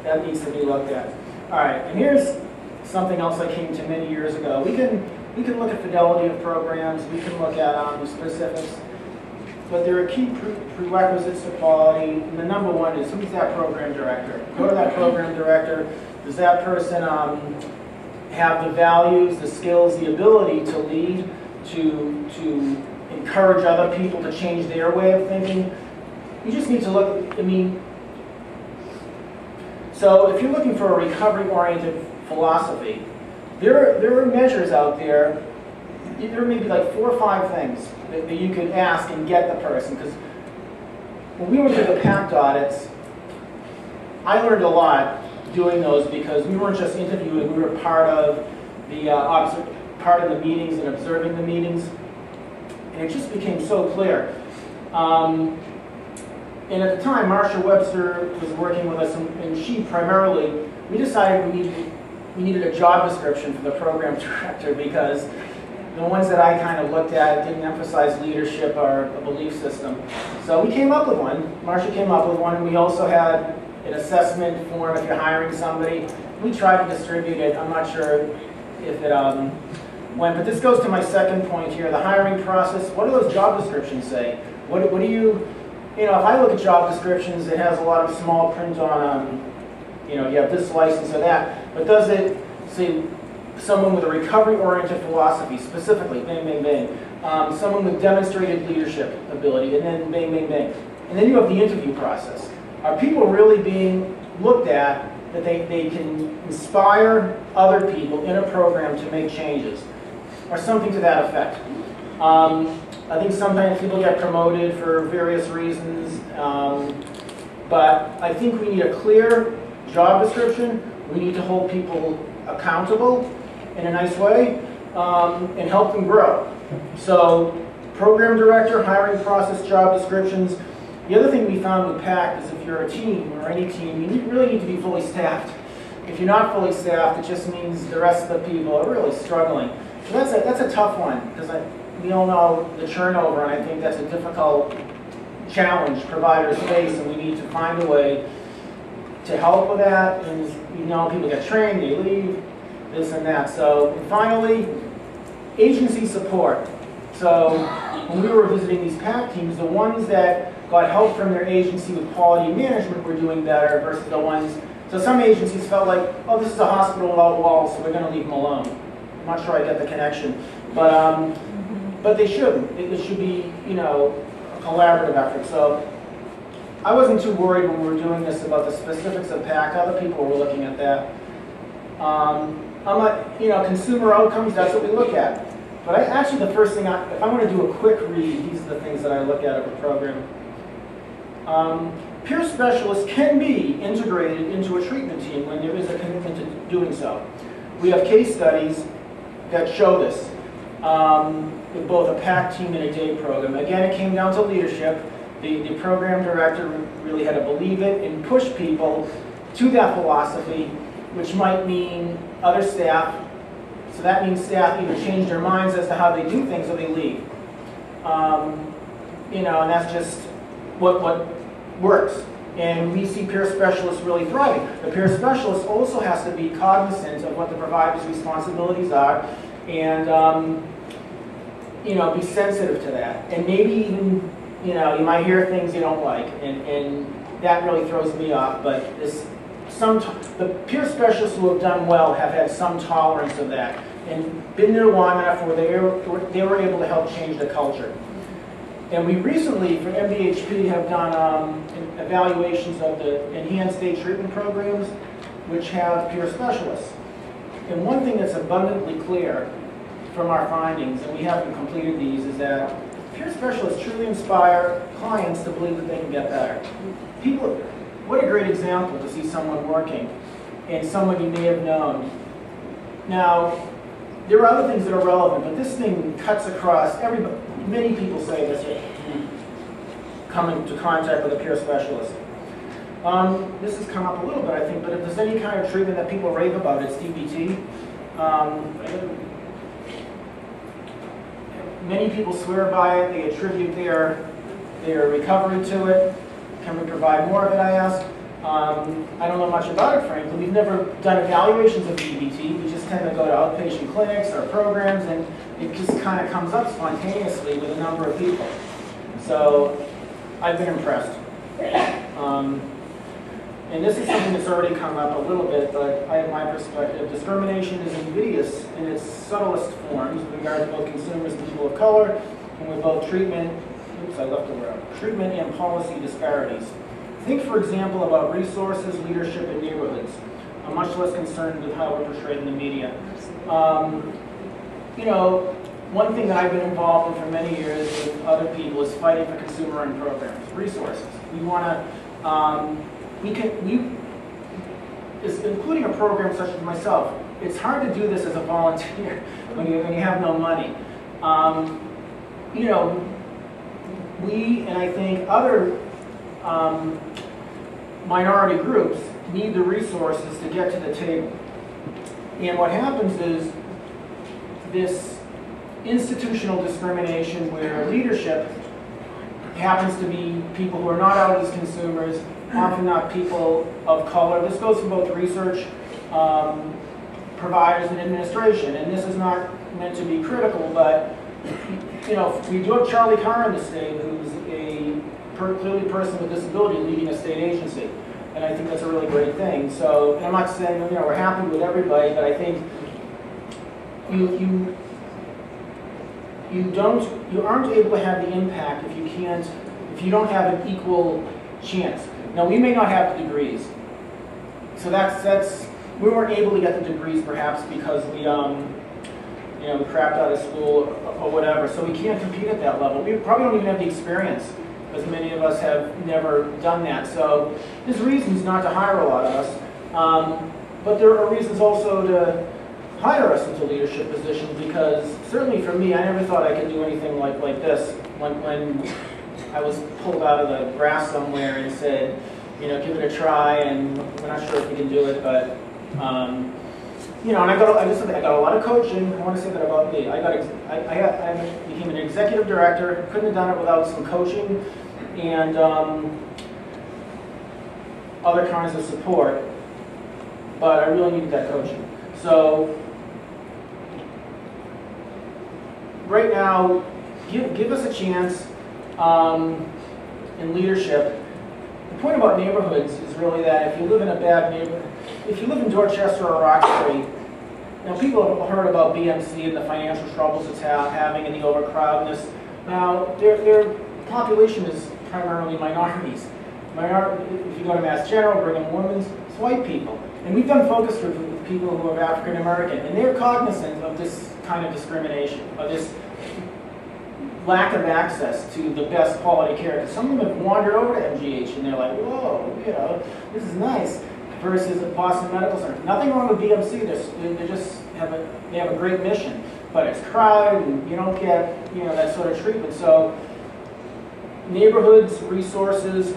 that needs to be looked at. All right, and here's something else I came to many years ago. We can look at fidelity of programs, we can look at specifics, but there are key prerequisites to quality, and the number one is, who's that program director? Go to that program director. Does that person have the values, the skills, the ability to lead, to encourage other people to change their way of thinking? You just need to look, I mean, so if you're looking for a recovery-oriented philosophy, there are measures out there. There may be like 4 or 5 things that you could ask and get the person. Because when we went through the PACT audits, I learned a lot doing those because we weren't just interviewing; we were part of the meetings and observing the meetings, and it just became so clear. And at the time, Marsha Webster was working with us, and she primarily, we decided we needed a job description for the program director because the ones that I kind of looked at didn't emphasize leadership or a belief system. So we came up with one. Marsha came up with one, and we also had an assessment form if you're hiring somebody. We tried to distribute it. I'm not sure if it went, but this goes to my second point here, the hiring process. What do those job descriptions say? What do you know, if I look at job descriptions, it has a lot of small print on, you have this license or that, but does it say someone with a recovery-oriented philosophy, specifically, bang, bang, bang, someone with demonstrated leadership ability, and then bang, bang, bang. And then you have the interview process. Are people really being looked at that they can inspire other people in a program to make changes, or something to that effect? I think sometimes people get promoted for various reasons, but I think we need a clear job description. We need to hold people accountable in a nice way and help them grow. So program director, hiring process, job descriptions. The other thing we found with PACT is if you're a team or any team, you really need to be fully staffed. If you're not fully staffed, it just means the rest of the people are really struggling. So that's a tough one because we all know the turnover, and I think that's a difficult challenge providers face, and we need to find a way to help with that. And people get trained, they leave, this and that. So and finally, agency support. So when we were visiting these PACT teams, the ones that got help from their agency with quality management were doing better versus the ones. So some agencies felt like, oh, this is a hospital without walls, so we're going to leave them alone. I'm not sure I get the connection, but they shouldn't. It should be, a collaborative effort. So I wasn't too worried when we were doing this about the specifics of PACT. Other people were looking at that. Consumer outcomes, that's what we look at. But actually the first thing, if I want to do a quick read, these are the things that I look at of a program. Peer specialists can be integrated into a treatment team when there is a commitment to doing so. We have case studies that show this with both a PACT team and a day program. Again, it came down to leadership. The program director really had to believe it and push people to that philosophy, which might mean other staff. So that means staff either change their minds as to how they do things or they leave. And that's just what works. And we see peer specialists really thriving. The peer specialist also has to be cognizant of what the provider's responsibilities are and be sensitive to that. And maybe even, you might hear things you don't like, and that really throws me off. But the peer specialists who have done well have had some tolerance of that and been there long enough where they were able to help change the culture. And we recently, for MDHP, have done evaluations of the enhanced day treatment programs, which have peer specialists. And one thing that's abundantly clear from our findings, and we haven't completed these, is that peer specialists truly inspire clients to believe that they can get better. What a great example to see someone working and someone you may have known. Now, there are other things that are relevant, but this thing cuts across everybody. Many people say this come into contact with a peer specialist. This has come up a little bit, I think, but if there's any kind of treatment that people rave about, it's DBT. Many people swear by it. They attribute their recovery to it. Can we provide more of it, I ask? I don't know much about it, frankly. We've never done evaluations of DVT. We just tend to go to outpatient clinics or programs, and it just kind of comes up spontaneously with a number of people. So I've been impressed. And this is something that's already come up a little bit, but I have my perspective. Discrimination is invidious in its subtlest forms with regard to both consumers and people of color, and with both treatment, oops, I left the word out, treatment and policy disparities. Think, for example, about resources, leadership, and neighborhoods. I'm much less concerned with how we're portrayed in the media. You know, one thing that I've been involved in for many years with other people is fighting for consumer-owned programs, resources. We want to, including a program such as myself, it's hard to do this as a volunteer when you have no money. You know, we, and I think other minority groups need the resources to get to the table. And what happens is this institutional discrimination where leadership happens to be people who are not out as consumers, often not people of color. This goes for both research providers and administration. And this is not meant to be critical, but you know, we do have Charlie Carr in the state, who's a clearly person with disability leading a state agency. And I think that's a really great thing. So, and I'm not saying, you know, we're happy with everybody, but I think you aren't able to have the impact if you don't have an equal chance. Now, we may not have the degrees. So we weren't able to get the degrees perhaps because we, you know, we crapped out of school or whatever. So we can't compete at that level. We probably don't even have the experience, because many of us have never done that. So there's reasons not to hire a lot of us. But there are reasons also to hire us into leadership positions, because certainly for me, I never thought I could do anything like this. When I was pulled out of the grass somewhere and said, you know, give it a try, and we're not sure if we can do it, but you know, and I got a lot of coaching. I want to say that about me. I became an executive director. Couldn't have done it without some coaching and other kinds of support, but I really needed that coaching. So right now, give us a chance in leadership. The point about neighborhoods is really that if you live in a bad neighborhood, if you live in Dorchester or Roxbury, you know, people have heard about BMC and the financial troubles it's having and the overcrowdedness. Now, their population is primarily minorities. If you go to Mass General, Brigham Women's, it's white people. And we've done focus groups with people who are African American, and they're cognizant of this kind of discrimination, of this lack of access to the best quality care. Because some of them have wandered over to MGH and they're like, whoa, you know, this is nice. Versus the Boston Medical Center. Nothing wrong with BMC. They just have a great mission, but it's crowded and you don't get, you know, that sort of treatment. So neighborhoods, resources.